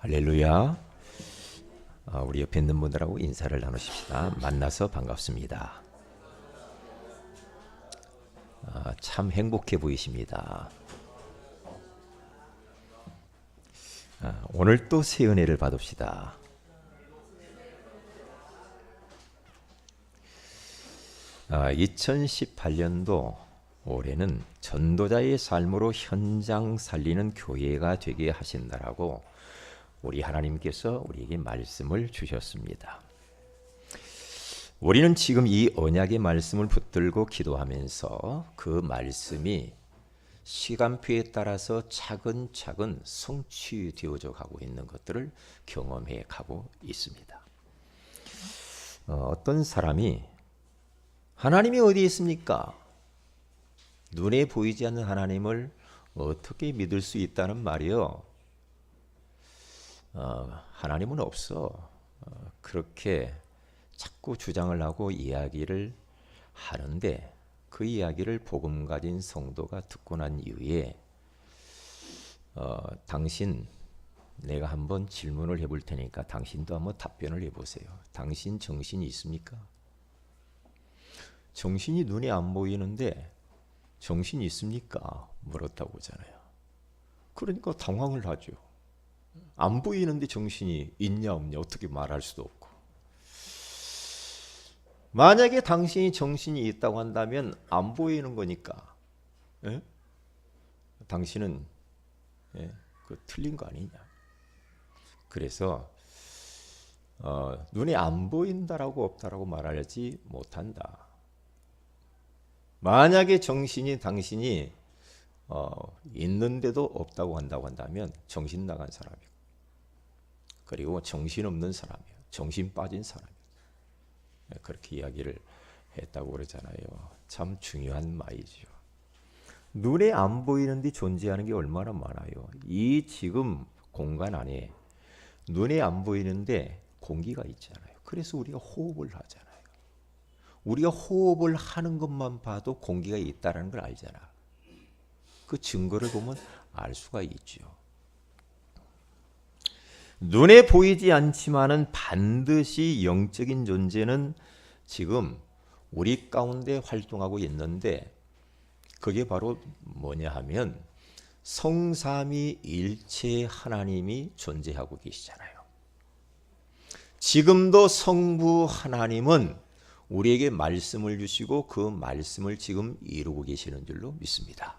할렐루야. 우리 옆에 있는 분들하고 인사를 나누십시다. 만나서 반갑습니다. 참 행복해 보이십니다. 오늘 또 새 은혜를 받읍시다. 아, 2018년도 올해는 전도자의 삶으로 현장 살리는 교회가 되게 하신다라고 우리 하나님께서 우리에게 말씀을 주셨습니다. 우리는 지금 이 언약의 말씀을 붙들고 기도하면서 그 말씀이 시간표에 따라서 차근차근 성취되어져 가고 있는 것들을 경험해 가고 있습니다. 어떤 사람이 하나님이 어디 있습니까? 눈에 보이지 않는 하나님을 어떻게 믿을 수 있다는 말이요? 하나님은 없어. 그렇게 자꾸 주장을 하고 이야기를 하는데 그 이야기를 복음 가진 성도가 듣고 난 이후에 당신 내가 한번 질문을 해볼 테니까 당신도 한번 답변을 해보세요. 당신 정신이 있습니까? 정신이 눈에 안 보이는데 정신이 있습니까? 물었다고 하잖아요. 그러니까 당황을 하죠. 안 보이는데 정신이 있냐 없냐 어떻게 말할 수도 없고. 만약에 당신이 정신이 있다고 한다면 안 보이는 거니까 당신은 틀린 거 아니냐. 그래서 눈에 안 보인다라고 없다라고 말하지 못한다. 만약에 당신이 있는데도 없다고 한다면 정신 나간 사람이고, 그리고 정신없는 사람이에요. 정신 빠진 사람이에요. 그렇게 이야기를 했다고 그러잖아요. 참 중요한 말이죠. 눈에 안 보이는데 존재하는 게 얼마나 많아요. 이 지금 공간 안에 눈에 안 보이는데 공기가 있잖아요. 그래서 우리가 호흡을 하잖아요. 우리가 호흡을 하는 것만 봐도 공기가 있다는 걸 알잖아. 그 증거를 보면 알 수가 있죠. 눈에 보이지 않지만은 반드시 영적인 존재는 지금 우리 가운데 활동하고 있는데, 그게 바로 뭐냐 하면 성삼위일체 하나님이 존재하고 계시잖아요. 지금도 성부 하나님은 우리에게 말씀을 주시고 그 말씀을 지금 이루고 계시는 줄로 믿습니다.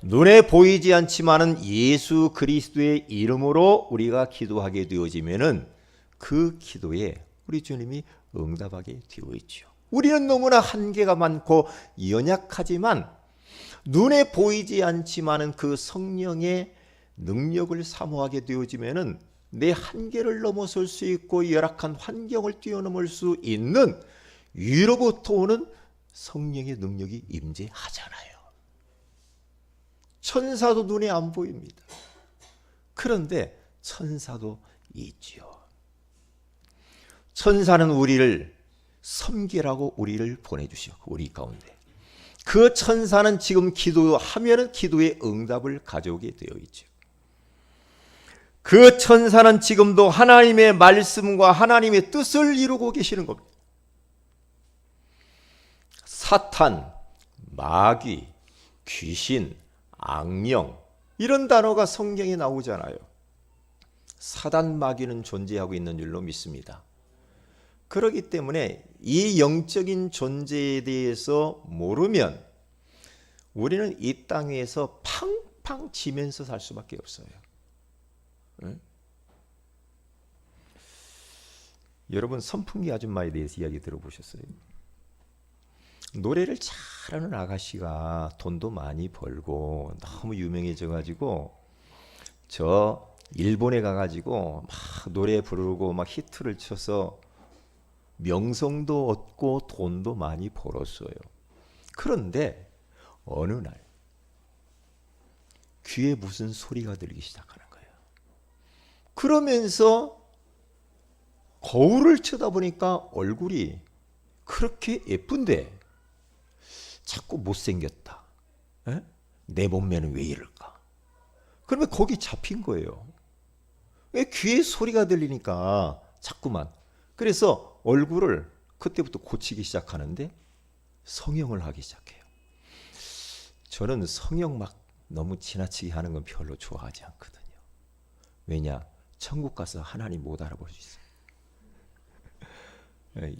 눈에 보이지 않지만은 예수 그리스도의 이름으로 우리가 기도하게 되어지면은 그 기도에 우리 주님이 응답하게 되어 있죠. 우리는 너무나 한계가 많고 연약하지만 눈에 보이지 않지만은 그 성령의 능력을 사모하게 되어지면은 내 한계를 넘어설 수 있고 열악한 환경을 뛰어넘을 수 있는 위로부터 오는 성령의 능력이 임재하잖아요. 천사도 눈에 안 보입니다. 그런데 천사도 있지요. 천사는 우리를 섬기라고 우리를 보내주셨고 우리 가운데 그 천사는 지금 기도하면은 기도의 응답을 가져오게 되어 있죠. 그 천사는 지금도 하나님의 말씀과 하나님의 뜻을 이루고 계시는 겁니다. 사탄, 마귀, 귀신, 악령 이런 단어가 성경에 나오잖아요. 사단 마귀는 존재하고 있는 줄로 믿습니다. 그렇기 때문에 이 영적인 존재에 대해서 모르면 우리는 이 땅 위에서 팡팡 치면서 살 수밖에 없어요. 응? 여러분 선풍기 아줌마에 대해서 이야기 들어보셨어요? 노래를 잘하는 아가씨가 돈도 많이 벌고 너무 유명해져 가지고 저 일본에 가가지고 막 노래 부르고 막 히트를 쳐서 명성도 얻고 돈도 많이 벌었어요. 그런데 어느 날 귀에 무슨 소리가 들리기 시작하는 거예요. 그러면서 거울을 쳐다보니까 얼굴이 그렇게 예쁜데 자꾸 못생겼다. 내 몸매는 왜 이럴까? 그러면 거기 잡힌 거예요. 귀에 소리가 들리니까 자꾸만. 그래서 얼굴을 그때부터 고치기 시작하는데 성형을 하기 시작해요. 저는 성형 막 너무 지나치게 하는 건 별로 좋아하지 않거든요. 왜냐? 천국 가서 하나님 못 알아볼 수 있어요.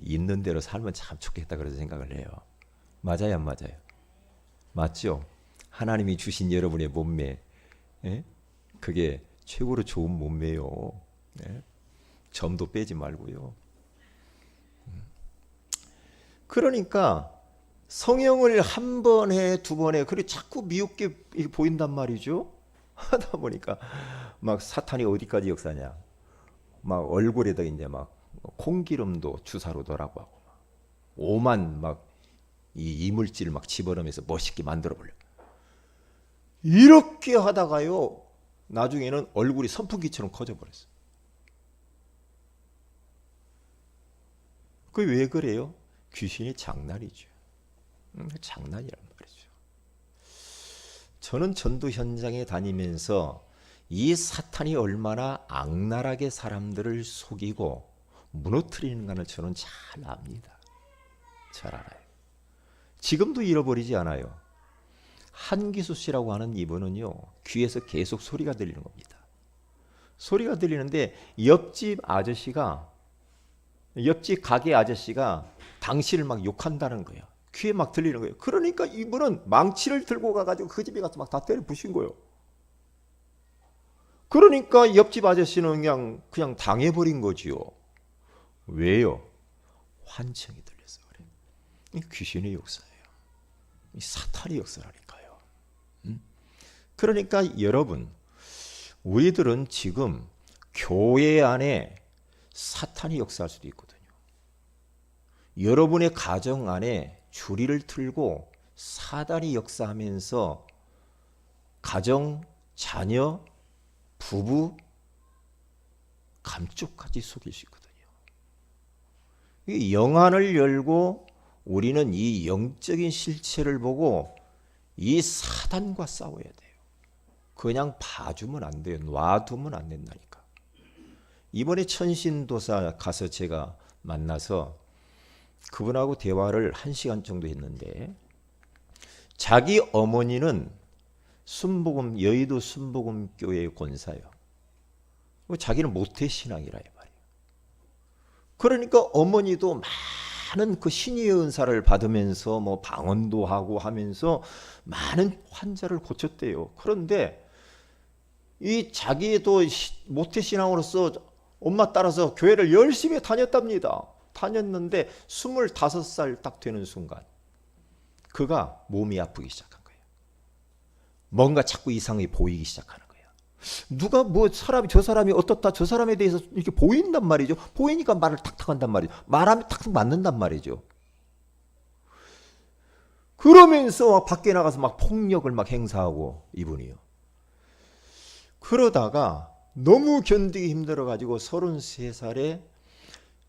있는 대로 살면 참 좋겠다 그런 생각을 해요. 맞아요, 안 맞아요? 맞죠? 하나님이 주신 여러분의 몸매, 그게 최고로 좋은 몸매요. 점도 빼지 말고요. 그러니까 성형을 한 번 해, 두 번 해, 그리고 자꾸 미흡게 보인단 말이죠. 하다 보니까 막 사탄이 어디까지 역사냐? 막 얼굴에다 이제 막 콩기름도 주사로 넣으라고 하고, 오만 막 이 이물질을 막 집어넣으면서 멋있게 만들어 보려. 이렇게 하다가요, 나중에는 얼굴이 선풍기처럼 커져 버렸어. 그게 왜 그래요? 귀신이 장난이죠. 장난이란 말이죠. 저는 전도 현장에 다니면서 이 사탄이 얼마나 악랄하게 사람들을 속이고 무너뜨리는가를 저는 잘 압니다. 잘 알아요. 지금도 잃어버리지 않아요. 한기수 씨라고 하는 이분은요, 귀에서 계속 소리가 들리는 겁니다. 소리가 들리는데 옆집 가게 아저씨가 당신을 막 욕한다는 거예요. 귀에 막 들리는 거예요. 그러니까 이분은 망치를 들고 가가지고 그 집에 가서 막 다 때려 부신 거예요. 그러니까 옆집 아저씨는 그냥 당해버린 거지요. 왜요? 환청이 들려서 그래요. 이 귀신의 역사예요. 이 사탄의 역사라니까요. 그러니까 여러분, 우리들은 지금 교회 안에 사탄이 역사할 수도 있거든요. 여러분의 가정 안에 주리를 틀고 사단이 역사하면서 가정, 자녀, 부부, 감쪽까지 속일 수 있거든요. 이 영안을 열고 우리는 이 영적인 실체를 보고 이 사단과 싸워야 돼요. 그냥 봐주면 안 돼요. 놔두면 안 된다니까. 이번에 천신도사 가서 제가 만나서 그분하고 대화를 1시간 정도 했는데, 자기 어머니는 여의도 순복음교회의 권사예요. 자기는 모태신앙이라 말이에요. 그러니까 어머니도 많은 그 신의 은사를 받으면서 뭐 방언도 하고 하면서 많은 환자를 고쳤대요. 그런데 이 자기도 모태신앙으로서 엄마 따라서 교회를 열심히 다녔답니다. 다녔는데 25살 딱 되는 순간 그가 몸이 아프기 시작한 거예요. 뭔가 자꾸 이상하게 보이기 시작하는 거예요. 누가 저 사람이 어떻다, 저 사람에 대해서 이렇게 보인단 말이죠. 보이니까 말을 탁탁 한단 말이죠. 말하면 탁탁 맞는단 말이죠. 그러면서 밖에 나가서 막 폭력을 막 행사하고 이분이요. 그러다가 너무 견디기 힘들어가지고 33살에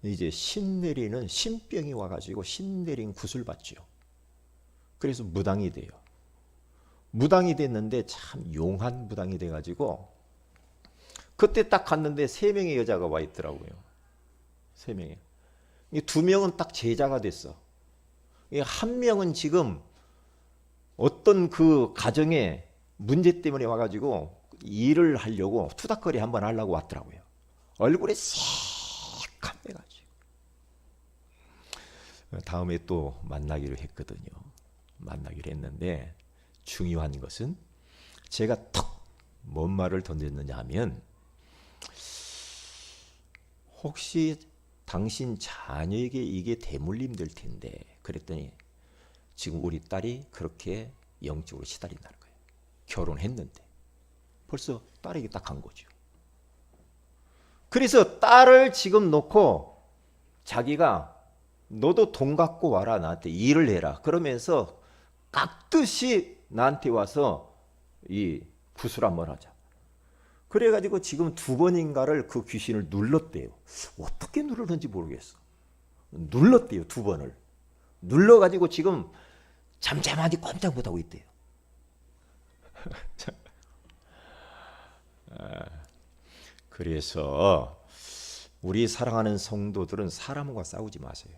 이제 신병이 와가지고 신내린 굿을 받죠. 그래서 무당이 돼요. 무당이 됐는데 참 용한 무당이 돼가지고 그때 딱 갔는데 3명의 여자가 와 있더라고요. 3명이. 2명은 딱 제자가 됐어. 1명은 지금 어떤 그 가정에 문제 때문에 와가지고 일을 하려고 투닥거리 한번 하려고 왔더라고요. 얼굴에 새카매가지고. 다음에 또 만나기로 했거든요. 만나기로 했는데 중요한 것은 제가 턱 뭔 말을 던졌느냐 하면, 혹시 당신 자녀에게 이게 대물림 될 텐데, 그랬더니 지금 우리 딸이 그렇게 영적으로 시달린다는 거예요. 결혼했는데 벌써 딸에게 딱 간 거죠. 그래서 딸을 지금 놓고 자기가 너도 돈 갖고 와라, 나한테 일을 해라 그러면서 깍듯이 나한테 와서 이 구슬 한번 하자. 그래가지고 지금 2번인가를 그 귀신을 눌렀대요. 어떻게 누르는지 모르겠어. 눌렀대요. 2번을. 눌러가지고 지금 잠잠하지 꼼짝 못하고 있대요. 그래서 우리 사랑하는 성도들은 사람과 싸우지 마세요.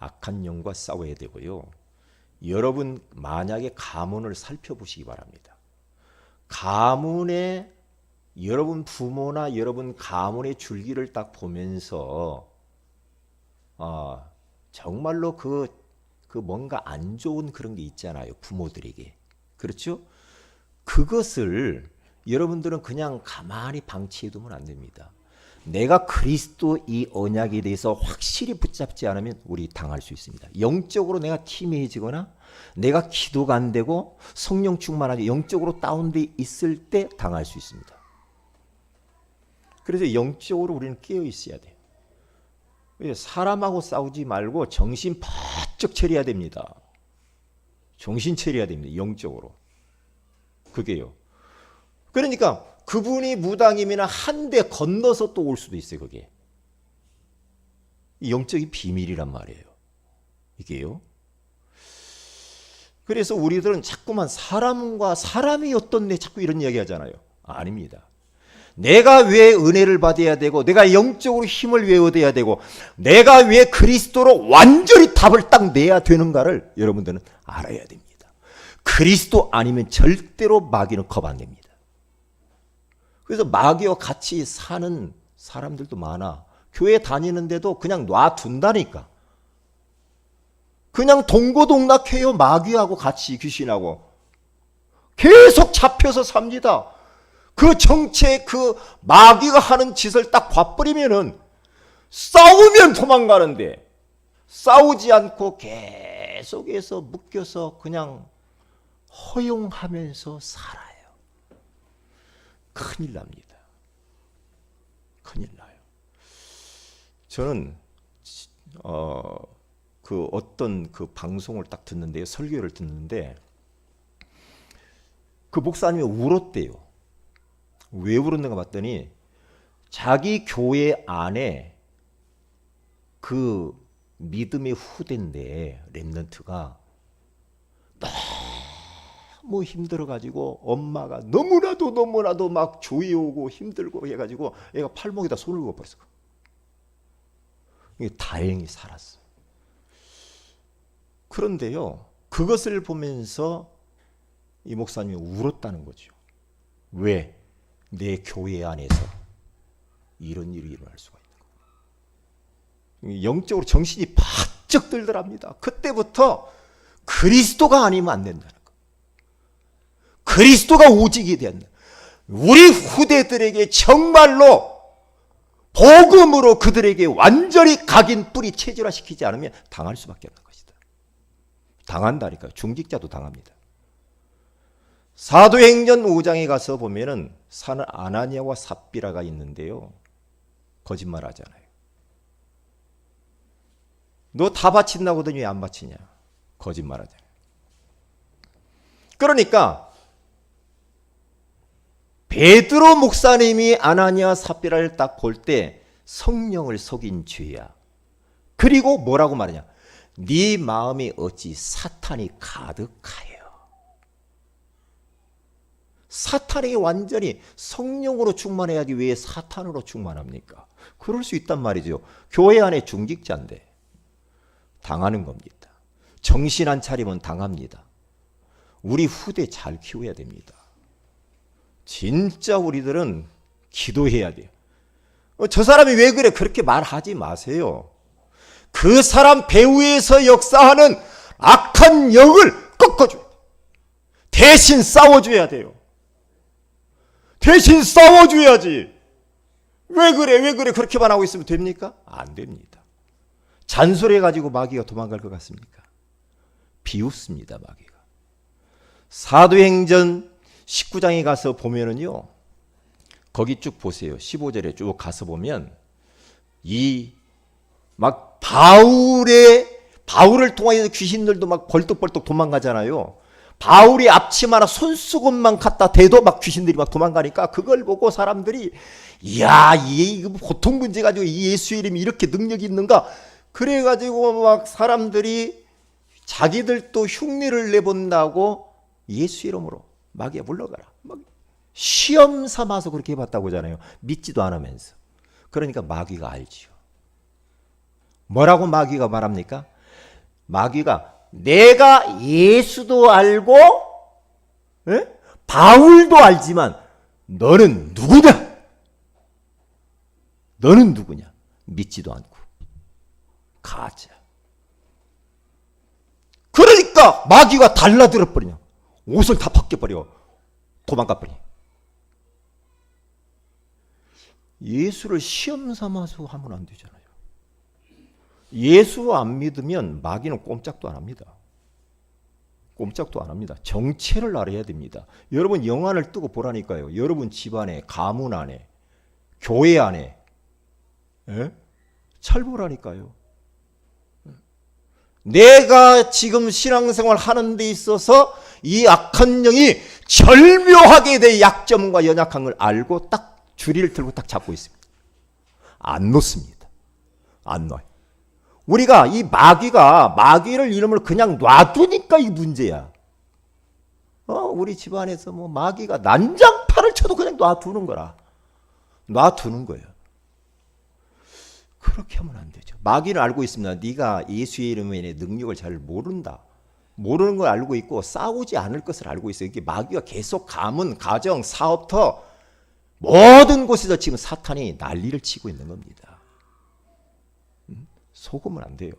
악한 영과 싸워야 되고요. 여러분 만약에 가문을 살펴보시기 바랍니다. 가문에 여러분 부모나 여러분 가문의 줄기를 딱 보면서 정말로 그 뭔가 안 좋은 그런 게 있잖아요. 부모들에게. 그렇죠? 그것을 여러분들은 그냥 가만히 방치해 두면 안 됩니다. 내가 그리스도 이 언약에 대해서 확실히 붙잡지 않으면 우리 당할 수 있습니다. 영적으로 내가 희미해지거나 내가 기도가 안 되고 성령 충만하게 영적으로 다운돼 있을 때 당할 수 있습니다. 그래서 영적으로 우리는 깨어 있어야 돼요. 사람하고 싸우지 말고 정신 바짝 차려야 됩니다. 정신 차려야 됩니다. 영적으로. 그게요. 그러니까 그분이 무당이면 한 대 건너서 또 올 수도 있어요. 그게 영적인 비밀이란 말이에요. 이게요. 그래서 우리들은 자꾸만 사람과 사람이 어떻네 자꾸 이런 이야기 하잖아요. 아닙니다. 내가 왜 은혜를 받아야 되고 내가 영적으로 힘을 왜 얻어야 되고 내가 왜 그리스도로 완전히 답을 딱 내야 되는가를 여러분들은 알아야 됩니다. 그리스도 아니면 절대로 마귀는 겁 안 냅니다. 그래서 마귀와 같이 사는 사람들도 많아. 교회 다니는데도 그냥 놔둔다니까. 그냥 동고동락해요. 마귀하고 같이 귀신하고. 계속 잡혀서 삽니다. 그 정체 그 마귀가 하는 짓을 딱 봐버리면은 싸우면 도망가는데 싸우지 않고 계속해서 묶여서 그냥 허용하면서 살아요. 큰일 납니다. 큰일 나요. 저는 그 어떤 그 방송을 딱 듣는데요. 설교를 듣는데 그 목사님이 울었대요. 왜 울었는가 봤더니 자기 교회 안에 그 믿음의 후대인데 렘넌트가 너무 힘들어가지고 엄마가 너무나도 막 조이 오고 힘들고 해가지고 애가 팔목에다 손을 그어버렸어. 이게 다행히 살았어. 그런데요, 그것을 보면서 이 목사님이 울었다는 거죠. 왜? 내 교회 안에서 이런 일이 일어날 수가 있는 거예요. 영적으로 정신이 바짝 들더랍니다. 그때부터 그리스도가 아니면 안 된다는 거예요. 그리스도가 오직이 된다. 우리 후대들에게 정말로 복음으로 그들에게 완전히 각인 뿌리 체질화시키지 않으면 당할 수밖에 없는 것이다. 당한다니까요. 중직자도 당합니다. 사도행전 5장에 가서 보면은 사는 아나니아와 삽비라가 있는데요. 거짓말 하잖아요. 너 다 바친다고 하더니 왜 안 바치냐. 거짓말 하잖아요. 그러니까 베드로 목사님이 아나니아 삽비라를 딱 볼 때 성령을 속인 죄야. 그리고 뭐라고 말하냐. 네 마음이 어찌 사탄이 가득하여. 사탄에게 완전히 성령으로 충만해야지 왜 사탄으로 충만합니까? 그럴 수 있단 말이죠. 교회 안에 중직자인데 당하는 겁니다. 정신 안 차리면 당합니다. 우리 후대 잘 키워야 됩니다. 진짜 우리들은 기도해야 돼요. 저 사람이 왜 그래? 그렇게 말하지 마세요. 그 사람 배후에서 역사하는 악한 영을 꺾어줘야 돼요. 대신 싸워줘야 돼요. 대신 싸워줘야지. 왜 그래? 그렇게만 하고 있으면 됩니까? 안 됩니다. 잔소리해가지고 마귀가 도망갈 것 같습니까? 비웃습니다, 마귀가. 사도행전 19장에 가서 보면은요, 거기 쭉 보세요. 15절에 쭉 가서 보면 이 막 바울을 통하여서 귀신들도 막 벌떡벌떡 도망가잖아요. 바울이 앞치마나 손수건만 갖다 대도 막 귀신들이 막 도망가니까 그걸 보고 사람들이 이야, 이게 보통 문제 가지고 이 예수의 이름이 이렇게 능력이 있는가? 그래가지고 막 사람들이 자기들도 흉내를 내본다고 예수 이름으로 마귀야 물러가라. 막 시험 삼아서 그렇게 해봤다고 하잖아요. 믿지도 않으면서. 그러니까 마귀가 알지요. 뭐라고 마귀가 말합니까? 마귀가 내가 예수도 알고 바울도 알지만 너는 누구냐? 너는 누구냐? 믿지도 않고 가짜. 그러니까 마귀가 달라들어 버리냐. 옷을 다 벗겨버려. 도망가 버려. 예수를 시험 삼아서 하면 안 되잖아요. 예수 안 믿으면 마귀는 꼼짝도 안 합니다. 꼼짝도 안 합니다. 정체를 알아야 됩니다. 여러분 영안을 뜨고 보라니까요. 여러분 집안에, 가문 안에, 교회 안에 잘 보라니까요. 내가 지금 신앙생활 하는 데 있어서 이 악한 영이 절묘하게 내 약점과 연약한 걸 알고 딱 줄이를 들고 딱 잡고 있습니다. 안 놓습니다. 안 놔요. 우리가 이 마귀를 이름을 그냥 놔두니까 이 문제야. 우리 집안에서 뭐 마귀가 난장판을 쳐도 그냥 놔두는 거라. 놔두는 거예요. 그렇게 하면 안 되죠. 마귀는 알고 있습니다. 네가 예수의 이름의 능력을 잘 모른다. 모르는 걸 알고 있고 싸우지 않을 것을 알고 있어요. 이게 마귀가 계속 가문, 가정, 사업터 모든 곳에서 지금 사탄이 난리를 치고 있는 겁니다. 속으면 안 돼요.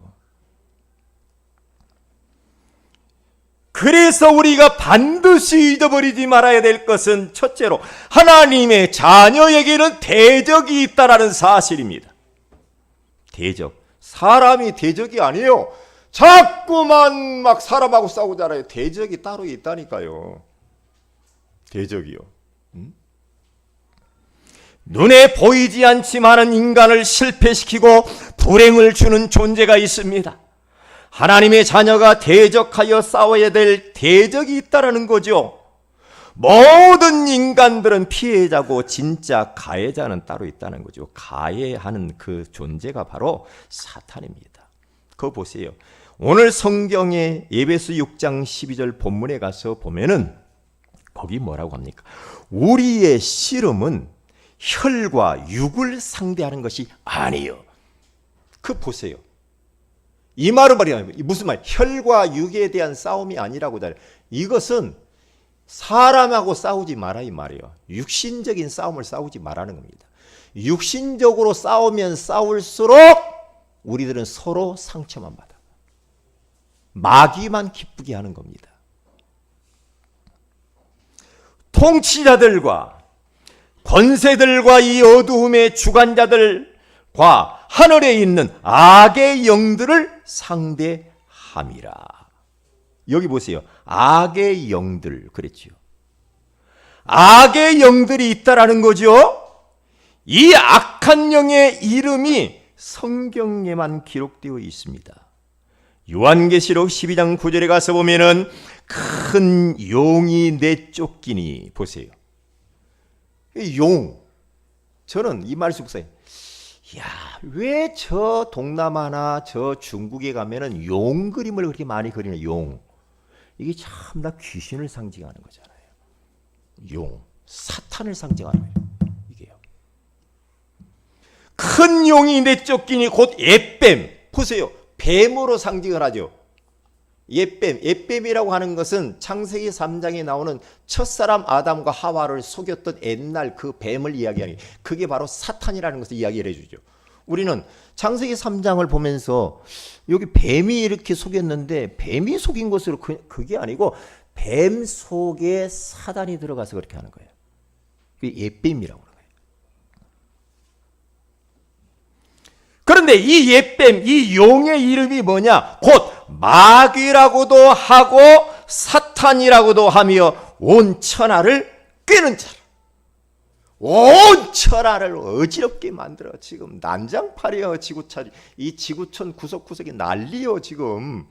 그래서 우리가 반드시 잊어버리지 말아야 될 것은 첫째로 하나님의 자녀에게는 대적이 있다라는 사실입니다. 대적. 사람이 대적이 아니에요. 자꾸만 막 사람하고 싸우잖아요. 대적이 따로 있다니까요. 대적이요. 눈에 보이지 않지만은 인간을 실패시키고 불행을 주는 존재가 있습니다. 하나님의 자녀가 대적하여 싸워야 될 대적이 있다라는 거죠. 모든 인간들은 피해자고 진짜 가해자는 따로 있다는 거죠. 가해하는 그 존재가 바로 사탄입니다. 그거 보세요. 오늘 성경의 에베소 6장 12절 본문에 가서 보면은 거기 뭐라고 합니까? 우리의 씨름은 혈과 육을 상대하는 것이 아니에요. 그 보세요. 이 말은 말이야. 무슨 말? 혈과 육에 대한 싸움이 아니라고. 이것은 사람하고 싸우지 마라 이 말이에요. 육신적인 싸움을 싸우지 말라는 겁니다. 육신적으로 싸우면 싸울수록 우리들은 서로 상처만 받아. 마귀만 기쁘게 하는 겁니다. 통치자들과 권세들과 이 어두움의 주관자들과 하늘에 있는 악의 영들을 상대함이라. 여기 보세요. 악의 영들 그랬죠. 악의 영들이 있다라는 거죠. 이 악한 영의 이름이 성경에만 기록되어 있습니다. 요한계시록 12장 9절에 가서 보면은 큰 용이 내쫓기니 보세요. 용. 저는 이 말씀 보세요. 왜 저 동남아나 저 중국에 가면은 용 그림을 그렇게 많이 그리냐, 용. 이게 참나 귀신을 상징하는 거잖아요. 용. 사탄을 상징하는 거예요. 이게요. 큰 용이 내쫓기니 곧 옛뱀. 보세요. 뱀으로 상징을 하죠. 옛뱀. 옛뱀이라고 하는 것은 창세기 3장에 나오는 첫사람 아담과 하와를 속였던 옛날 그 뱀을 이야기하니 그게 바로 사탄이라는 것을 이야기를 해주죠. 우리는 창세기 3장을 보면서 여기 뱀이 이렇게 속였는데 뱀이 속인 것으로 그게 아니고 뱀 속에 사단이 들어가서 그렇게 하는 거예요. 그게 옛뱀이라고 하는 거예요. 그런데 이 옛뱀, 이 용의 이름이 뭐냐? 곧 마귀라고도 하고 사탄이라고도 하며 온 천하를 꿰는 자라. 온 천하를 어지럽게 만들어 지금 난장판이여 지구촌. 이 지구촌 구석구석이 난리요 지금.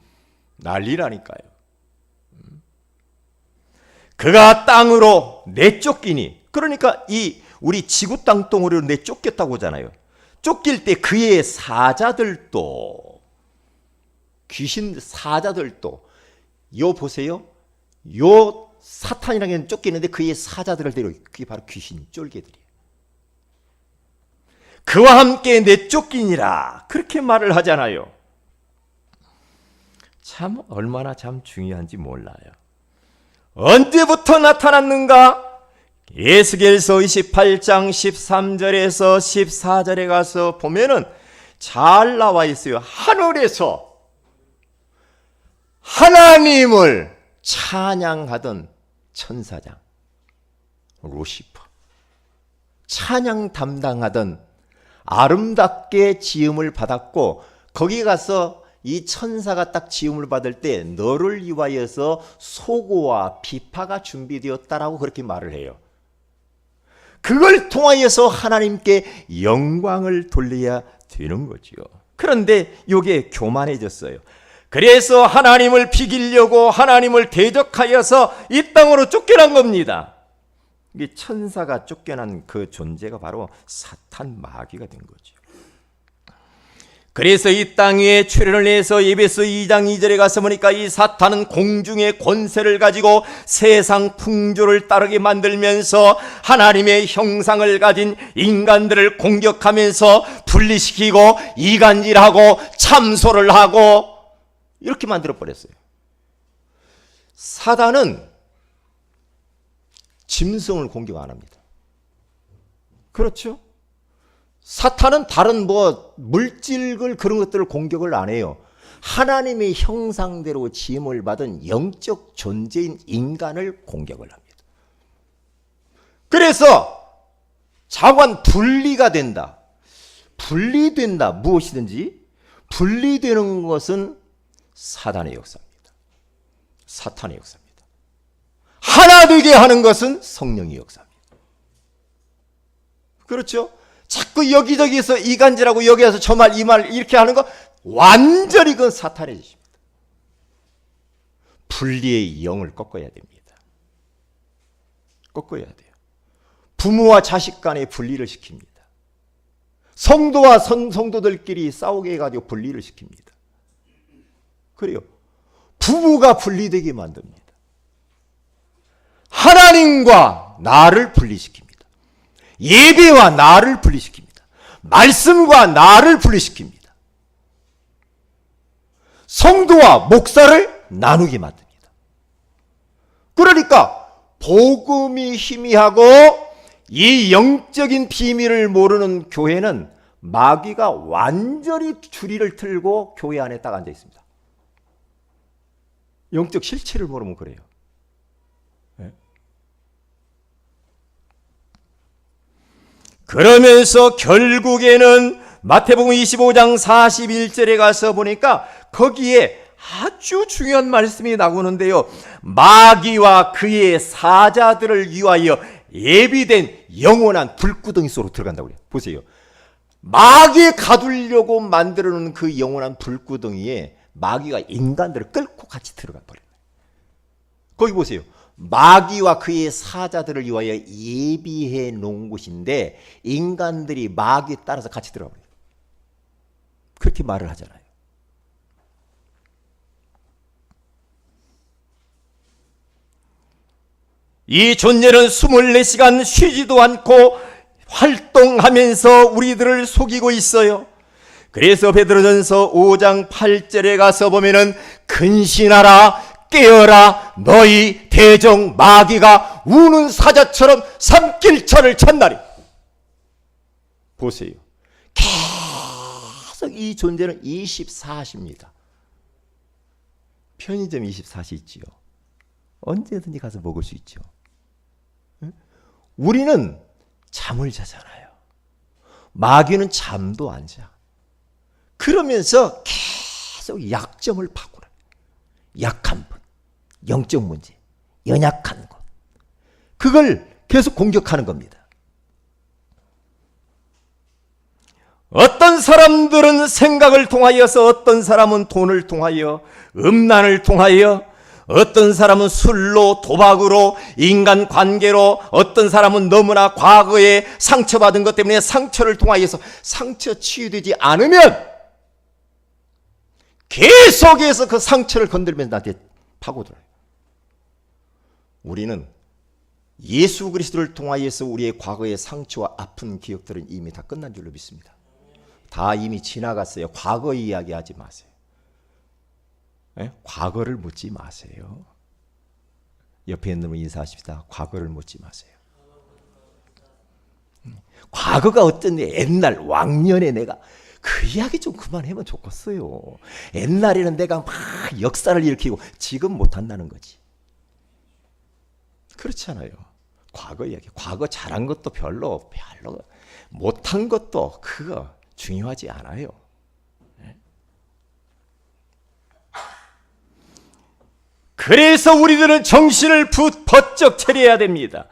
난리라니까요. 그가 땅으로 내쫓기니, 그러니까 이 우리 지구 땅덩어리로 내쫓겼다고 하잖아요. 쫓길 때 그의 사자들도, 귀신 사자들도, 요 보세요. 요 사탄이라는 게 쫓기는데 그의 사자들을 데려, 그게 바로 귀신 쫄개들이에요. 그와 함께 내쫓기니라 그렇게 말을 하잖아요. 참 얼마나 참 중요한지 몰라요. 언제부터 나타났는가? 에스겔서 28장 13절에서 14절에 가서 보면은 잘 나와 있어요. 하늘에서 하나님을 찬양하던 천사장 루시퍼, 찬양 담당하던 아름답게 지음을 받았고, 거기 가서 이 천사가 딱 지음을 받을 때 너를 위하여서 소고와 비파가 준비되었다라고 그렇게 말을 해요. 그걸 통하여서 하나님께 영광을 돌려야 되는 거지요. 그런데 이게 교만해졌어요. 그래서 하나님을 비기려고 하나님을 대적하여서 이 땅으로 쫓겨난 겁니다. 이 천사가 쫓겨난 그 존재가 바로 사탄 마귀가 된 거죠. 그래서 이 땅 위에 출현을 해서 에베소 2장 2절에 가서 보니까 이 사탄은 공중의 권세를 가지고 세상 풍조를 따르게 만들면서 하나님의 형상을 가진 인간들을 공격하면서 분리시키고 이간질하고 참소를 하고 이렇게 만들어 버렸어요. 사단은 짐승을 공격 안 합니다. 그렇죠? 사탄은 다른 물질을 그런 것들을 공격을 안 해요. 하나님의 형상대로 지음을 받은 영적 존재인 인간을 공격을 합니다. 그래서 자관 분리가 된다. 분리된다. 무엇이든지 분리되는 것은 사단의 역사입니다. 사탄의 역사입니다. 하나 되게 하는 것은 성령의 역사입니다. 그렇죠? 자꾸 여기저기서 이간질하고 여기 와서 저 말 이 말 이렇게 하는 거 완전히 그건 사탄의 짓입니다. 분리의 영을 꺾어야 됩니다. 꺾어야 돼요. 부모와 자식 간의 분리를 시킵니다. 성도와 성도들끼리 싸우게 해가지고 분리를 시킵니다. 그래요. 부부가 분리되게 만듭니다. 하나님과 나를 분리시킵니다. 예배와 나를 분리시킵니다. 말씀과 나를 분리시킵니다. 성도와 목사를 나누게 만듭니다. 그러니까 복음이 희미하고 이 영적인 비밀을 모르는 교회는 마귀가 완전히 주리를 틀고 교회 안에 딱 앉아 있습니다. 영적 실체를 모르면 그래요. 그러면서 결국에는 마태복음 25장 41절에 가서 보니까 거기에 아주 중요한 말씀이 나오는데요. 마귀와 그의 사자들을 위하여 예비된 영원한 불구덩이 속으로 들어간다고 그래요. 보세요. 마귀 가두려고 만들어 놓은 그 영원한 불구덩이에 마귀가 인간들을 끌고 같이 들어가 버려요. 거기 보세요. 마귀와 그의 사자들을 위하여 예비해 놓은 곳인데 인간들이 마귀에 따라서 같이 들어가 버려요. 그렇게 말을 하잖아요. 이 존재는 24시간 쉬지도 않고 활동하면서 우리들을 속이고 있어요. 그래서 베드로전서 5장 8절에 가서 보면은 근신하라 깨어라 너희 대적 마귀가 우는 사자처럼 삼킬철을 쳤나니. 보세요. 계속 이 존재는 24시입니다. 편의점 24시 있지요. 언제든지 가서 먹을 수 있죠. 우리는 잠을 자잖아요. 마귀는 잠도 안 자. 그러면서 계속 약점을 파고라. 약한 분, 영적 문제, 연약한 것. 그걸 계속 공격하는 겁니다. 어떤 사람들은 생각을 통하여서, 어떤 사람은 돈을 통하여, 음란을 통하여, 어떤 사람은 술로, 도박으로, 인간관계로, 어떤 사람은 너무나 과거에 상처받은 것 때문에 상처를 통하여서 상처 치유되지 않으면 계속해서 그 상처를 건들면서 나한테 파고들어요. 우리는 예수 그리스도를 통하여서 우리의 과거의 상처와 아픈 기억들은 이미 다 끝난 줄로 믿습니다. 다 이미 지나갔어요. 과거 이야기하지 마세요. 네? 과거를 묻지 마세요. 옆에 있는 분 인사하십시다. 과거를 묻지 마세요. 과거가 어떤데 옛날 왕년에 내가 그 이야기 좀 그만하면 좋겠어요. 옛날에는 내가 막 역사를 일으키고 지금 못한다는 거지. 그렇잖아요. 과거 이야기. 과거 잘한 것도 별로 못한 것도 그거 중요하지 않아요. 그래서 우리들은 정신을 번쩍 차려야 됩니다.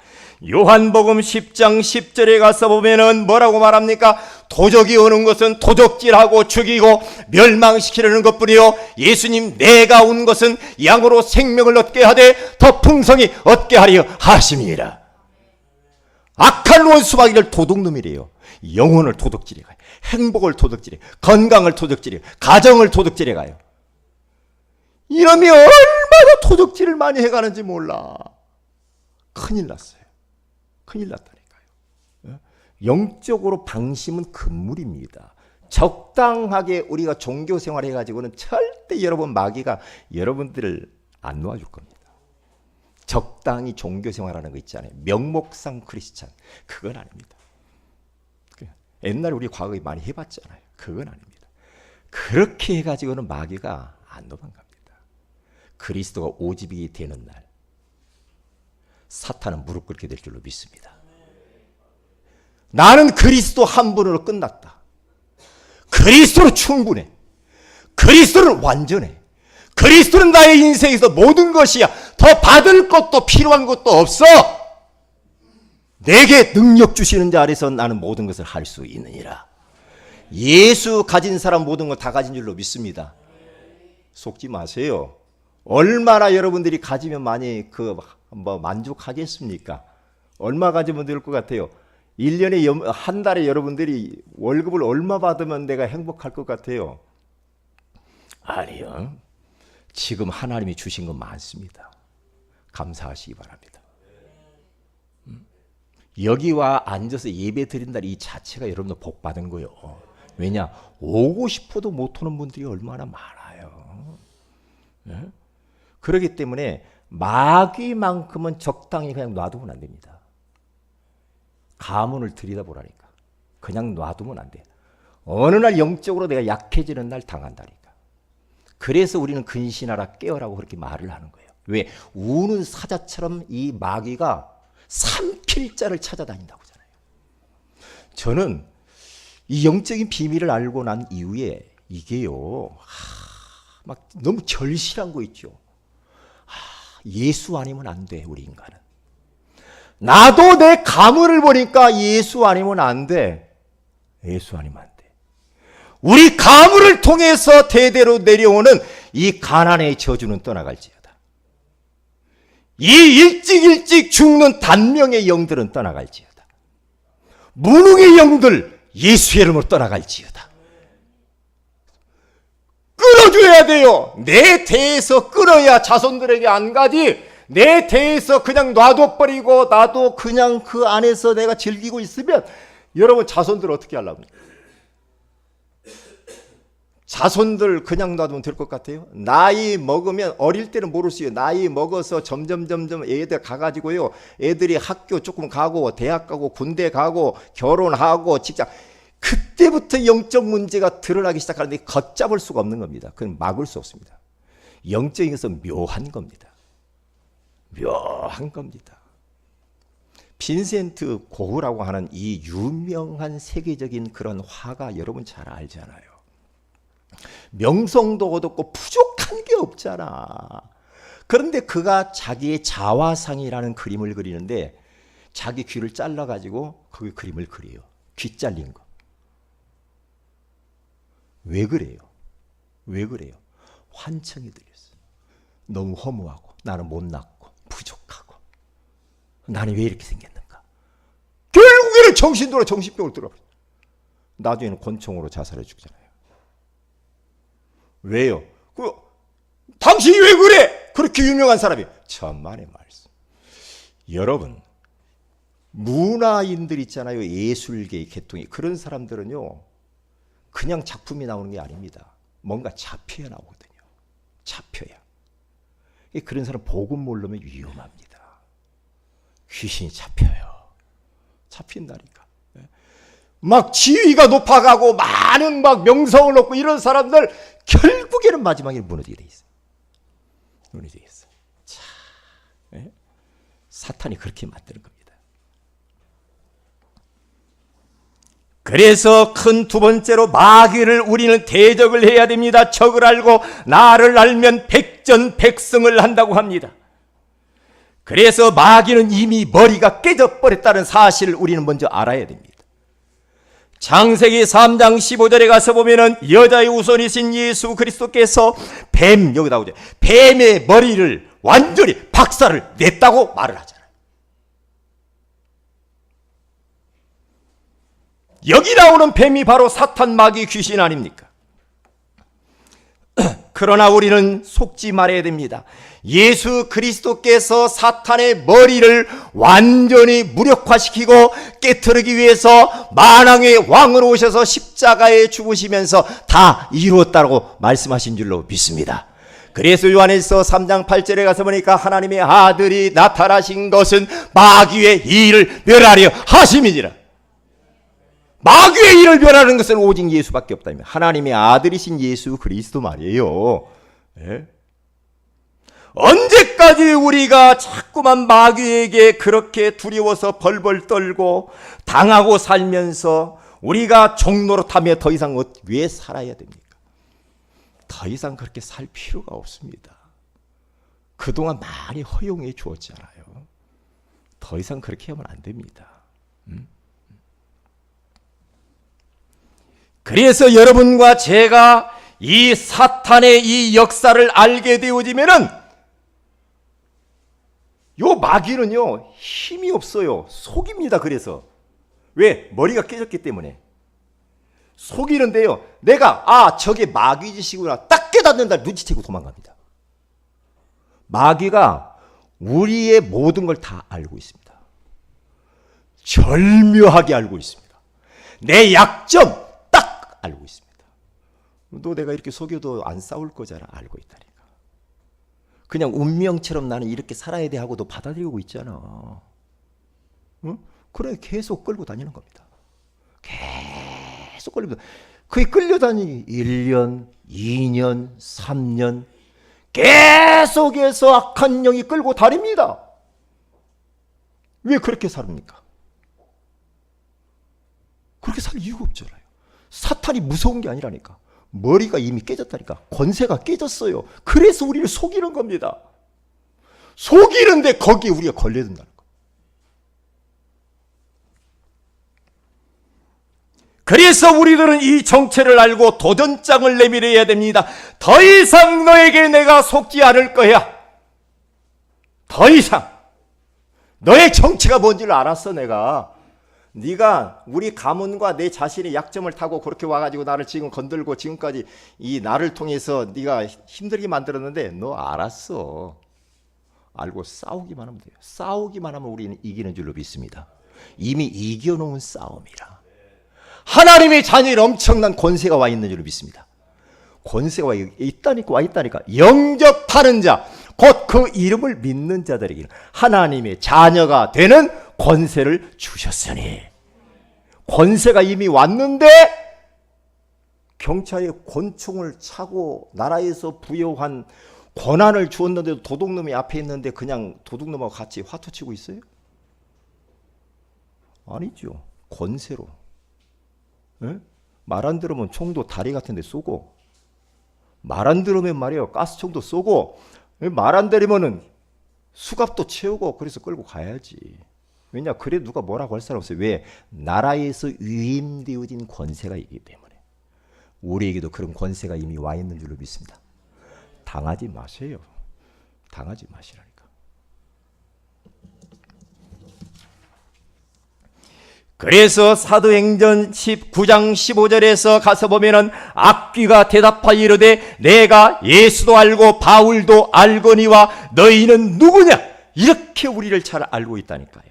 요한복음 10장 10절에 가서 보면은 뭐라고 말합니까? 도적이 오는 것은 도적질하고 죽이고 멸망시키려는 것뿐이요 예수님 내가 온 것은 양으로 생명을 얻게 하되 더 풍성히 얻게 하려 하심이라. 악한 원수마귀를 도둑놈이래요. 영혼을 도둑질해 가요. 행복을 도둑질해, 건강을 도둑질해, 가정을 도둑질해 가요. 이러면 얼마나 도둑질을 많이 해가는지 몰라. 큰일 났어요. 큰일 났다니까요. 영적으로 방심은 금물입니다. 적당하게 우리가 종교 생활을 해가지고는 절대 여러분 마귀가 여러분들을 안 놓아줄 겁니다. 적당히 종교 생활하는 거 있잖아요. 명목상 크리스찬. 그건 아닙니다. 옛날에 우리 과거에 많이 해봤잖아요. 그건 아닙니다. 그렇게 해가지고는 마귀가 안 도망갑니다. 그리스도가 오집이 되는 날 사탄은 무릎 꿇게 될 줄로 믿습니다. 나는 그리스도 한 분으로 끝났다. 그리스도로 충분해. 그리스도는 완전해. 그리스도는 나의 인생에서 모든 것이야. 더 받을 것도 필요한 것도 없어. 내게 능력 주시는 자 아래서 나는 모든 것을 할 수 있느니라. 예수 가진 사람 모든 걸 다 가진 줄로 믿습니다. 속지 마세요. 얼마나 여러분들이 가지면 많이 만족하겠습니까? 얼마 가지면 될 것 같아요? 1년에 한 달에 여러분들이 월급을 얼마 받으면 내가 행복할 것 같아요? 아니요. 지금 하나님이 주신 건 많습니다. 감사하시기 바랍니다. 여기와 앉아서 예배 드린다 이 자체가 여러분들 복 받은 거예요. 왜냐? 오고 싶어도 못 오는 분들이 얼마나 많아요. 네? 그렇기 때문에 마귀만큼은 적당히 그냥 놔두면 안 됩니다. 가문을 들여다보라니까. 그냥 놔두면 안 돼. 어느 날 영적으로 내가 약해지는 날 당한다니까. 그래서 우리는 근신하라 깨어라고 그렇게 말을 하는 거예요. 왜? 우는 사자처럼 이 마귀가 삼킬 자를 찾아다닌다고 하잖아요. 저는 이 영적인 비밀을 알고 난 이후에 이게요. 막 너무 절실한 거 있죠. 예수 아니면 안 돼, 우리 인간은. 나도 내 가문을 보니까 예수 아니면 안 돼. 예수 아니면 안 돼. 우리 가문을 통해서 대대로 내려오는 이 가난의 저주는 떠나갈지어다. 이 일찍 죽는 단명의 영들은 떠나갈지어다. 무능의 영들 예수의 이름으로 떠나갈지어다. 끊어줘야 돼요. 내 대에서 끊어야 자손들에게 안 가지. 내 대에서 그냥 놔둬버리고 나도 그냥 그 안에서 내가 즐기고 있으면 여러분 자손들 어떻게 하려고? 자손들 그냥 놔두면 될 것 같아요? 나이 먹으면 어릴 때는 모르시요. 나이 먹어서 점점 애들 가가지고요. 애들이 학교 조금 가고 대학 가고 군대 가고 결혼하고 직장. 그때부터 영적 문제가 드러나기 시작하는데 걷잡을 수가 없는 겁니다. 그건 막을 수 없습니다. 영적인 것은 묘한 겁니다. 묘한 겁니다. 빈센트 고흐라고 하는 이 유명한 세계적인 그런 화가 여러분 잘 알잖아요. 명성도 얻었고 부족한 게 없잖아. 그런데 그가 자기의 자화상이라는 그림을 그리는데 자기 귀를 잘라가지고 그 그림을 그려요. 귀 잘린 거. 왜 그래요? 왜 그래요? 환청이 들렸어요. 너무 허무하고 나는 못났고 부족하고 나는 왜 이렇게 생겼는가? 결국에는 정신돌아 정신병을 들어버려. 나중에는 권총으로 자살해 죽잖아요. 왜요? 당신이 왜 그래? 그렇게 유명한 사람이 천만의 말씀. 여러분, 문화인들 있잖아요. 예술계 계통이. 그런 사람들은요, 그냥 작품이 나오는 게 아닙니다. 뭔가 잡혀야 나오거든요. 잡혀야. 그런 사람 복음 모르면 위험합니다. 귀신이 잡혀요. 잡힌다니까. 막 지위가 높아가고 많은 막 명성을 얻고 이런 사람들 결국에는 마지막에 무너지게 돼 있어요. 무너지게 있어요. 자, 사탄이 그렇게 만드는 겁니다. 그래서 큰 두 번째로 마귀를 우리는 대적을 해야 됩니다. 적을 알고 나를 알면 백전백승을 한다고 합니다. 그래서 마귀는 이미 머리가 깨져버렸다는 사실을 우리는 먼저 알아야 됩니다. 창세기 3장 15절에 가서 보면은 여자의 우선이신 예수 그리스도께서 여기 나오죠. 뱀의 머리를 완전히 박살을 냈다고 말을 하잖아요. 여기 나오는 뱀이 바로 사탄, 마귀, 귀신 아닙니까? 그러나 우리는 속지 말아야 됩니다. 예수 그리스도께서 사탄의 머리를 완전히 무력화시키고 깨트리기 위해서 만왕의 왕으로 오셔서 십자가에 죽으시면서 다 이루었다고 말씀하신 줄로 믿습니다. 그래서 요한일서 3장 8절에 가서 보니까 하나님의 아들이 나타나신 것은 마귀의 일을 멸하려 하심이니라. 마귀의 일을 멸하는 것은 오직 예수밖에 없다며. 하나님의 아들이신 예수 그리스도 말이에요. 예? 언제까지 우리가 자꾸만 마귀에게 그렇게 두려워서 벌벌 떨고 당하고 살면서 우리가 종로로 타며 더 이상 왜 살아야 됩니까? 더 이상 그렇게 살 필요가 없습니다. 그동안 많이 허용해 주었잖아요. 더 이상 그렇게 하면 안 됩니다. 그래서 여러분과 제가 이 사탄의 이 역사를 알게 되어지면은 요 마귀는요 힘이 없어요. 속입니다. 그래서 왜? 머리가 깨졌기 때문에 속이는데요. 내가 저게 마귀 짓이구나 딱 깨닫는다 눈치채고 도망갑니다. 마귀가 우리의 모든 걸 다 알고 있습니다. 절묘하게 알고 있습니다. 내 약점 알고 있습니다. 너 내가 이렇게 속여도 안 싸울 거잖아. 알고 있다니까. 그냥 운명처럼 나는 이렇게 살아야 돼 하고도 받아들이고 있잖아. 응? 그래 계속 끌고 다니는 겁니다. 계속 끌립니다. 그게 끌려다니니 1년, 2년, 3년 계속해서 악한 영이 끌고 다닙니다. 왜 그렇게 삽니까? 그렇게 살 이유가 없잖아요. 사탄이 무서운 게 아니라니까. 머리가 이미 깨졌다니까. 권세가 깨졌어요. 그래서 우리를 속이는 겁니다. 속이는데 거기에 우리가 걸려든다는 거예요. 그래서 우리들은 이 정체를 알고 도전장을 내밀어야 됩니다. 더 이상 너에게 내가 속지 않을 거야. 더 이상 너의 정체가 뭔지를 알았어. 내가 네가 우리 가문과 내 자신의 약점을 타고 그렇게 와가지고 나를 지금 건들고 지금까지 이 나를 통해서 네가 힘들게 만들었는데 너 알았어. 알고 싸우기만 하면 돼요. 싸우기만 하면 우리는 이기는 줄로 믿습니다. 이미 이겨놓은 싸움이라. 하나님의 자녀의 엄청난 권세가 와 있는 줄로 믿습니다. 권세가 와 있다니까. 영접하는 자, 곧 그 이름을 믿는 자들에게는 하나님의 자녀가 되는 권세를 주셨으니. 권세가 이미 왔는데 경찰에 권총을 차고 나라에서 부여한 권한을 주었는데도 도둑놈이 앞에 있는데 그냥 도둑놈하고 같이 화투치고 있어요? 아니죠. 권세로. 말 안 들으면 총도 다리 같은 데 쏘고, 말 안 들으면 말이에요 가스총도 쏘고, 말 안 들으면은 수갑도 채우고, 그래서 끌고 가야지. 왜냐? 그래 누가 뭐라고 할 사람 없어요. 왜? 나라에서 위임되어진 권세가 있기 때문에. 우리에게도 그런 권세가 이미 와 있는 줄로 믿습니다. 당하지 마세요. 당하지 마시라니까. 그래서 사도행전 19장 15절에서 가서 보면은 악귀가 대답하여 이르되 내가 예수도 알고 바울도 알거니와 너희는 누구냐? 이렇게 우리를 잘 알고 있다니까요.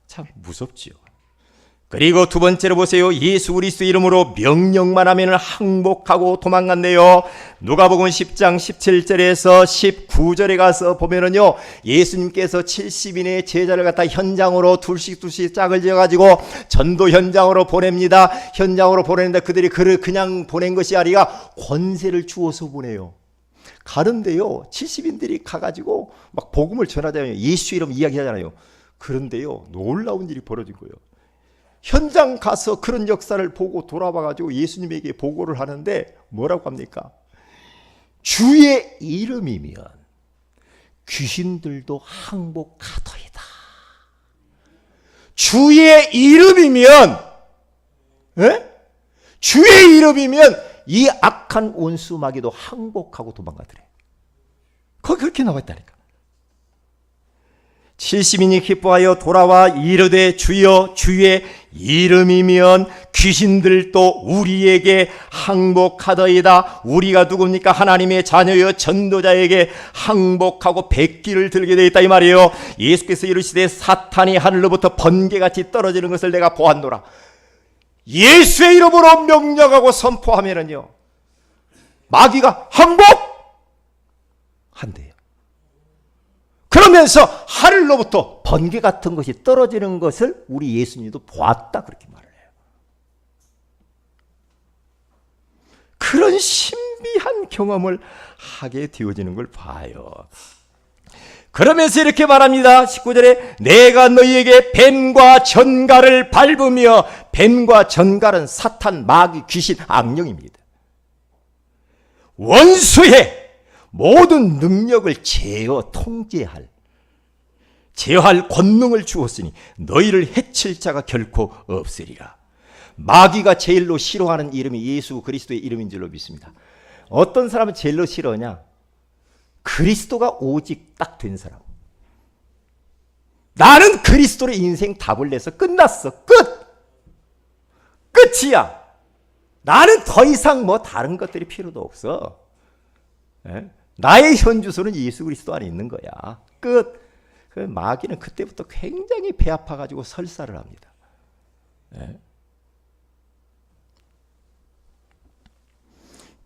참 무섭지요. 그리고 두 번째로 보세요. 예수 그리스도 이름으로 명령만 하면 항복하고 도망간대요. 누가복음 10장 17절에서 19절에 가서 보면은요, 예수님께서 70인의 제자를 갖다 현장으로 둘씩 짝을 지어가지고 전도 현장으로 보냅니다. 현장으로 보내는데 그들이 그를 그냥 보낸 것이 아니라 권세를 주어서 보내요. 가는데요, 70인들이 가가지고 막 복음을 전하잖아요. 예수 이름 이야기하잖아요. 그런데요, 놀라운 일이 벌어진 거예요. 현장 가서 그런 역사를 보고 돌아와가지고 예수님에게 보고를 하는데 뭐라고 합니까? 주의 이름이면 귀신들도 항복하더이다. 주의 이름이면, 주의 이름이면 이 악한 원수 마귀도 항복하고 도망가더래. 거기 그렇게 나와 있다니까. 70인이 기뻐하여 돌아와 이르되 주여 주의 이름이면 귀신들도 우리에게 항복하더이다. 우리가 누굽니까? 하나님의 자녀여 전도자에게 항복하고 백기를 들게 되어 있다 이 말이에요. 예수께서 이르시되 사탄이 하늘로부터 번개같이 떨어지는 것을 내가 보았노라. 예수의 이름으로 명령하고 선포하면은요, 마귀가 항복한대요. 그러면서 하늘로부터 번개 같은 것이 떨어지는 것을 우리 예수님도 보았다, 그렇게 말을 해요. 그런 신비한 경험을 하게 되어지는 걸 봐요. 그러면서 이렇게 말합니다. 19절에 내가 너희에게 뱀과 전갈을 밟으며, 뱀과 전갈은 사탄, 마귀, 귀신, 악령입니다. 원수의 모든 능력을 제어할 권능을 주었으니 너희를 해칠 자가 결코 없으리라. 마귀가 제일로 싫어하는 이름이 예수 그리스도의 이름인 줄로 믿습니다. 어떤 사람은 제일로 싫어하냐? 그리스도가 오직 딱 된 사람. 나는 그리스도로 인생 답을 내서 끝났어. 끝이야. 나는 더 이상 뭐 다른 것들이 필요도 없어. 나의 현주소는 예수 그리스도 안에 있는 거야. 끝. 그 마귀는 그때부터 굉장히 배 아파가지고 설사를 합니다.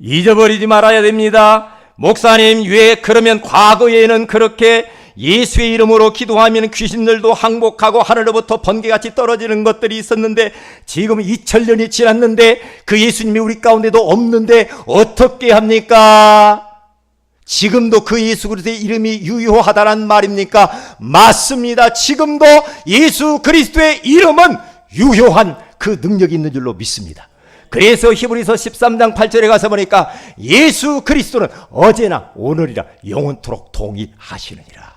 잊어버리지 말아야 됩니다. 목사님, 왜 그러면 과거에는 그렇게 예수의 이름으로 기도하면 귀신들도 항복하고 하늘로부터 번개같이 떨어지는 것들이 있었는데 지금 2000년이 지났는데 그 예수님이 우리 가운데도 없는데 어떻게 합니까? 지금도 그 예수 그리스도의 이름이 유효하다는 말입니까? 맞습니다. 지금도 예수 그리스도의 이름은 유효한 그 능력이 있는 줄로 믿습니다. 그래서 히브리서 13장 8절에 가서 보니까 예수 그리스도는 어제나 오늘이라 영원토록 동일하시느니라.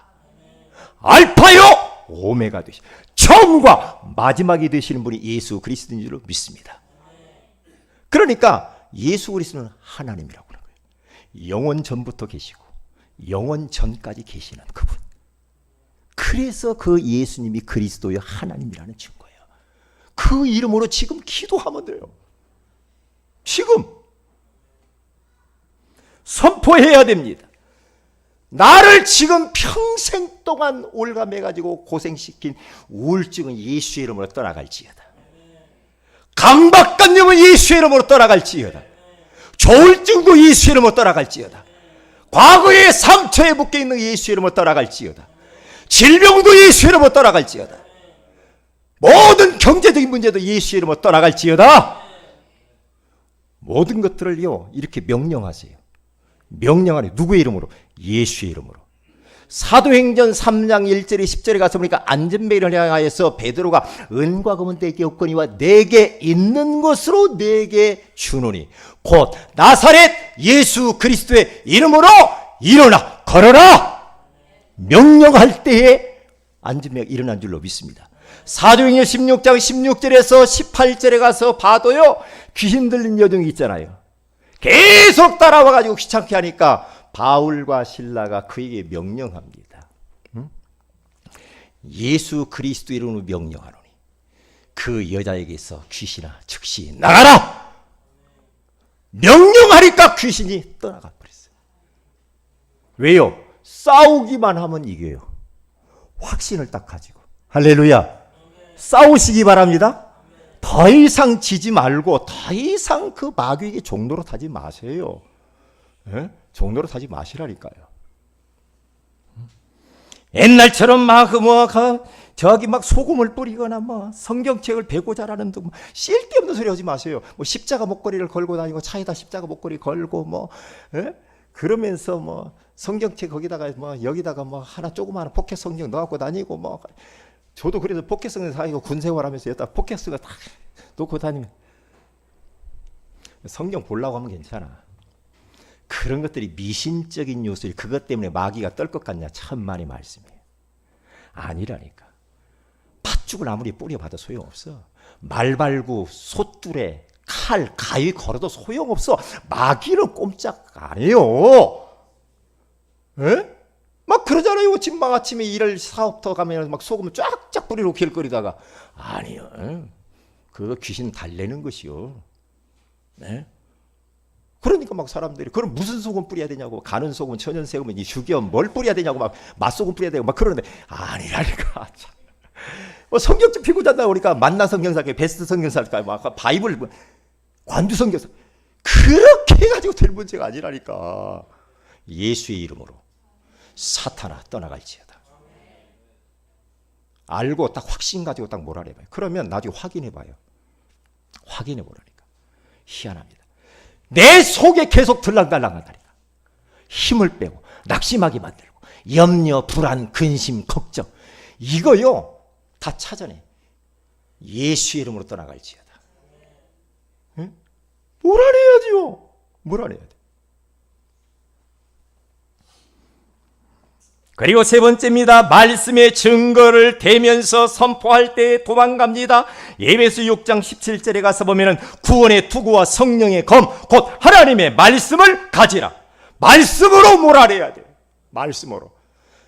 알파요 오메가 되시, 처음과 마지막이 되시는 분이 예수 그리스도인 줄로 믿습니다. 그러니까 예수 그리스도는 하나님이라고 하는 거예요. 영원 전부터 계시고 영원 전까지 계시는 그분. 그래서 그 예수님이 그리스도의 하나님이라는 증거예요. 그 이름으로 지금 기도하면 돼요. 지금 선포해야 됩니다. 나를 지금 평생 동안 올가매가지고 고생시킨 우울증은 예수의 이름으로 떠나갈지어다. 강박관념은 예수의 이름으로 떠나갈지어다. 조울증도 예수의 이름으로 떠나갈지어다. 과거의 상처에 묶여있는 예수의 이름으로 떠나갈지어다. 질병도 예수의 이름으로 떠나갈지어다. 모든 경제적인 문제도 예수의 이름으로 떠나갈지어다. 모든 것들을요 이렇게 명령하세요. 명령하래. 누구의 이름으로? 예수의 이름으로. 사도행전 3장 1절에 10절에 가서 보니까 안전벨을 향하여서 베드로가 은과 금은 내게 없거니와 내게 있는 것으로 내게 주노니 곧 나사렛 예수 그리스도의 이름으로 일어나 걸어라. 명령할 때에 안전벨이 일어난 줄로 믿습니다. 사도행전 16장 16절에서 18절에 가서 봐도요 귀신 들린 여종이 있잖아요. 계속 따라와가지고 귀찮게 하니까 바울과 실라가 그에게 명령합니다. 예수 그리스도 이름으로 명령하노니 그 여자에게서 귀신아 즉시 나가라. 명령하니까 귀신이 떠나가 버렸어요. 왜요? 싸우기만 하면 이겨요. 확신을 딱 가지고. 할렐루야. 싸우시기 바랍니다. 더 이상 지지 말고 더 이상 그 마귀에게 종로로 타지 마세요. 예? 종로로 타지 마시라니까요. 옛날처럼 저기 막 소금을 뿌리거나 성경책을 베고 자라는 등 쓸데없는 소리 하지 마세요. 십자가 목걸이를 걸고 다니고 차에다 십자가 목걸이 걸고 예? 그러면서 성경책 거기다가 여기다가 하나 조그마한 포켓 성경 넣어갖고 다니고 저도 그래서 포켓 성경 사고 군 생활하면서 여기다 포켓 성경 딱 놓고 다니면 성경 보려고 하면 괜찮아. 그런 것들이 미신적인 요소일 그것 때문에 마귀가 떨 것 같냐 천만의 말씀이에요. 아니라니까. 팥죽을 아무리 뿌려봐도 소용없어. 말발구, 솥두레, 칼, 가위 걸어도 소용없어. 마귀는 꼼짝 안 해요. 에? 막 그러잖아요. 진막 아침에 일을 사업터 가면 막 소금을 쫙쫙 뿌리고 길거리다가 아니요. 그거 귀신 달래는 것이요. 네? 그러니까 막 사람들이 그럼 무슨 소금 뿌려야 되냐고 가는 소금 천연세금은 이 죽여 뭘 뿌려야 되냐고 막 맛소금 뿌려야 되고 막 그러는데 아니라니까. 성경책 피고 잔다 그러니까 만나 성경사께 베스트 성경사니까 막 바이블 관두 성경사 그렇게 해가지고 될 문제가 아니라니까. 예수의 이름으로 사탄아 떠나갈지어다. 알고 딱 확신 가지고 딱 몰아내봐요. 그러면 나중에 확인해봐요. 확인해보라니까. 희한합니다. 내 속에 계속 들락달락한다니까. 힘을 빼고 낙심하게 만들고 염려, 불안, 근심, 걱정 이거요 다 찾아내. 예수의 이름으로 떠나갈지어다. 응? 몰아내야지요. 몰아내야 돼. 그리고 세 번째입니다. 말씀의 증거를 대면서 선포할 때 도망갑니다. 에베소 6장 17절에 가서 보면은 구원의 투구와 성령의 검, 곧 하나님의 말씀을 가지라. 말씀으로 몰아내야 돼. 말씀으로.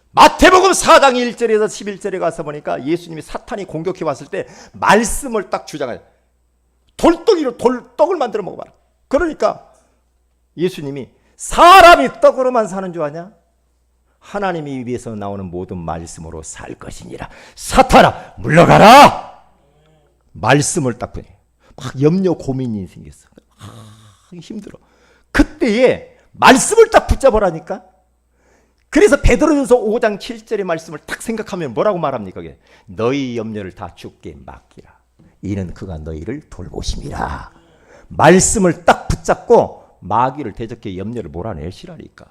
마태복음 4장 1절에서 11절에 가서 보니까 예수님이 사탄이 공격해 왔을 때 말씀을 딱 주장해요. 돌덩이로 떡을 만들어 먹어봐라. 그러니까 예수님이 사람이 떡으로만 사는 줄 아냐? 하나님의 입에서 나오는 모든 말씀으로 살 것이니라. 사탄아 물러가라. 말씀을 딱 보내. 막 염려 고민이 생겼어. 힘들어. 그때에 말씀을 딱 붙잡으라니까. 그래서 베드로전서 5장 7절의 말씀을 딱 생각하면 뭐라고 말합니까? 너희 염려를 다 주께 맡기라. 이는 그가 너희를 돌보심이라. 말씀을 딱 붙잡고 마귀를 대적해 염려를 몰아내시라니까.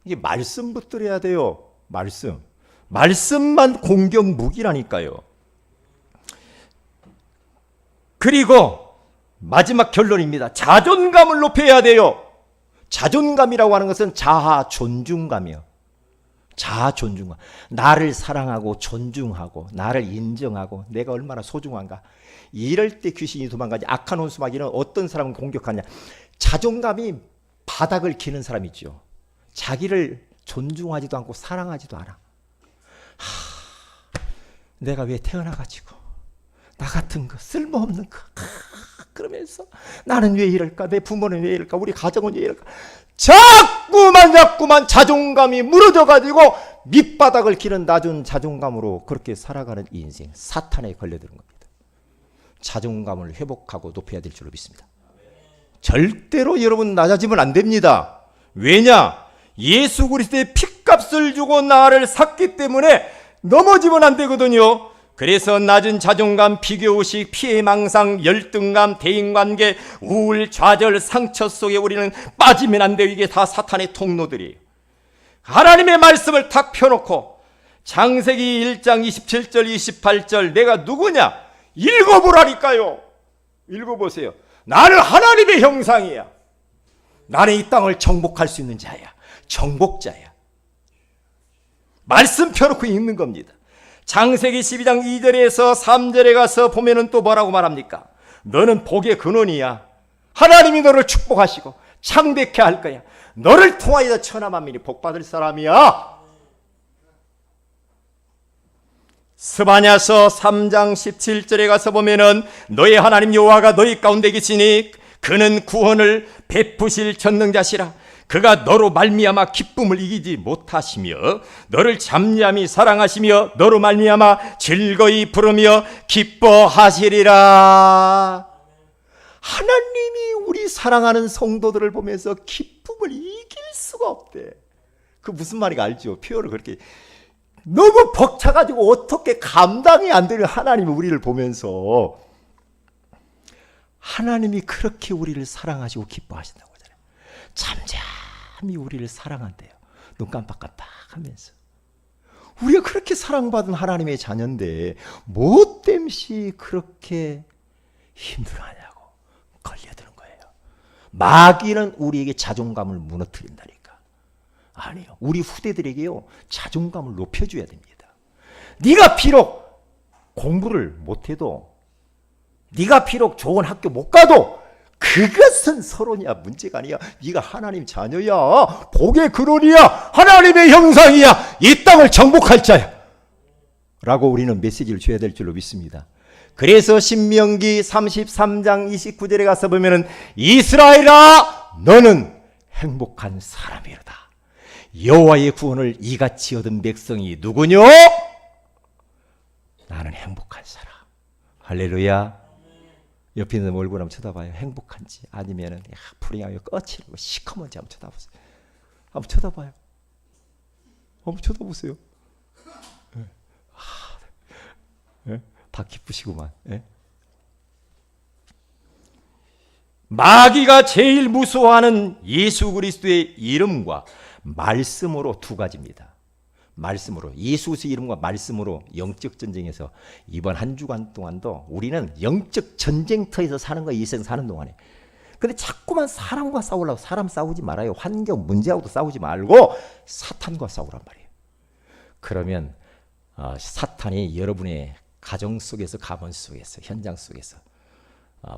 이게 말씀 붙들어야 돼요. 말씀. 말씀만 공격 무기라니까요. 그리고 마지막 결론입니다. 자존감을 높여야 돼요. 자존감이라고 하는 것은 자아 존중감이요. 자아 존중감. 나를 사랑하고 존중하고 나를 인정하고 내가 얼마나 소중한가. 이럴 때 귀신이 도망가지. 악한 원수마귀는 어떤 사람을 공격하냐. 자존감이 바닥을 기는 사람이 있죠. 자기를 존중하지도 않고 사랑하지도 않아. 내가 왜 태어나가지고 나 같은 거 쓸모없는 거 그러면서 나는 왜 이럴까? 내 부모는 왜 이럴까? 우리 가정은 왜 이럴까? 자꾸만 자존감이 무너져가지고 밑바닥을 기는 낮은 자존감으로 그렇게 살아가는 인생, 사탄에 걸려드는 겁니다. 자존감을 회복하고 높여야 될 줄로 믿습니다. 절대로 여러분 낮아지면 안 됩니다. 왜냐? 예수 그리스도의 핏값을 주고 나를 샀기 때문에 넘어지면 안 되거든요. 그래서 낮은 자존감, 비교의식, 피해망상, 열등감, 대인관계, 우울, 좌절, 상처 속에 우리는 빠지면 안 돼요. 이게 다 사탄의 통로들이에요. 하나님의 말씀을 탁 펴놓고 창세기 1장 27절 28절 내가 누구냐? 읽어보라니까요. 읽어보세요. 나는 하나님의 형상이야. 나는 이 땅을 정복할 수 있는 자야. 정복자야. 말씀 펴놓고 읽는 겁니다. 창세기 12장 2절에서 3절에 가서 보면은 또 뭐라고 말합니까? 너는 복의 근원이야. 하나님이 너를 축복하시고 창대케 할 거야. 너를 통하여 천하 만민이 복받을 사람이야. 스바냐서 3장 17절에 가서 보면은 너의 하나님 여호와가 너희 가운데 계시니 그는 구원을 베푸실 전능자시라. 그가 너로 말미암아 기쁨을 이기지 못하시며 너를 잠잠히 사랑하시며 너로 말미암아 즐거이 부르며 기뻐하시리라. 하나님이 우리 사랑하는 성도들을 보면서 기쁨을 이길 수가 없대. 그 무슨 말인가 알죠? 표현을 그렇게 너무 벅차가지고 어떻게 감당이 안 되는 하나님이 우리를 보면서 하나님이 그렇게 우리를 사랑하시고 기뻐하신다고 하잖아요. 잠잠히 우리를 사랑한대요. 눈 깜빡깜빡 하면서. 우리가 그렇게 사랑받은 하나님의 자녀인데 뭐 땜시 그렇게 힘들어하냐고 걸려드는 거예요. 마귀는 우리에게 자존감을 무너뜨린다니까. 아니요. 우리 후대들에게요. 자존감을 높여줘야 됩니다. 네가 비록 공부를 못해도 네가 비록 좋은 학교 못 가도 그것은 서론이야. 문제가 아니야. 네가 하나님 자녀야. 복의 근원이야. 하나님의 형상이야. 이 땅을 정복할 자야. 라고 우리는 메시지를 줘야 될 줄로 믿습니다. 그래서 신명기 33장 29절에 가서 보면은 이스라엘아 너는 행복한 사람이로다. 여호와의 구원을 이같이 얻은 백성이 누구뇨? 나는 행복한 사람. 할렐루야. 옆에 있는 얼굴 한번 쳐다봐요. 행복한지 아니면은 불행하게 꺼치고 시커먼지 한번 쳐다보세요. 한번 쳐다봐요. 한번 쳐다보세요. 다 기쁘시구만. 마귀가 제일 무서워하는 예수 그리스도의 이름과 말씀으로 두 가지입니다. 말씀으로, 예수 그리스도의 이름과 말씀으로 영적 전쟁에서 이번 한 주간 동안도 우리는 영적 전쟁터에서 사는 거예요. 이 세상 사는 동안에. 근데 자꾸만 사람과 싸우려고. 사람 싸우지 말아요. 환경 문제하고도 싸우지 말고 사탄과 싸우란 말이에요. 그러면 사탄이 여러분의 가정 속에서, 가문 속에서, 현장 속에서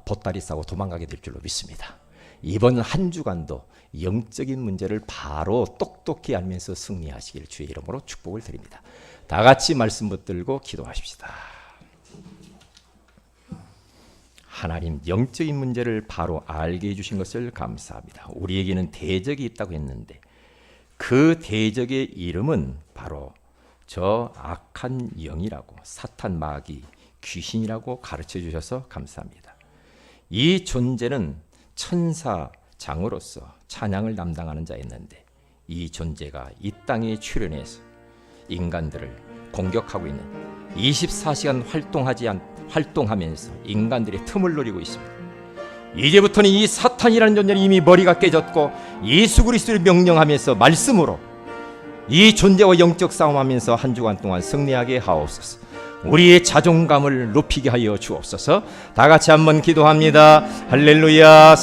보따리 싸고 도망가게 될 줄로 믿습니다. 이번 한 주간도 영적인 문제를 바로 똑똑히 알면서 승리하시길 주의 이름으로 축복을 드립니다. 다 같이 말씀 붙들고 기도하십시다. 하나님, 영적인 문제를 바로 알게 해주신 것을 감사합니다. 우리에게는 대적이 있다고 했는데 그 대적의 이름은 바로 저 악한 영이라고, 사탄, 마귀, 귀신이라고 가르쳐 주셔서 감사합니다. 이 존재는 천사장으로서 찬양을 담당하는 자였는데 이 존재가 이 땅에 출현해서 인간들을 공격하고 있는 24시간 활동하면서 인간들의 틈을 노리고 있습니다. 이제부터는 이 사탄이라는 존재는 이미 머리가 깨졌고 예수 그리스도를 명령하면서 말씀으로 이 존재와 영적 싸움하면서 한 주간 동안 승리하게 하옵소서. 우리의 자존감을 높이게 하여 주옵소서. 다 같이 한번 기도합니다. 할렐루야.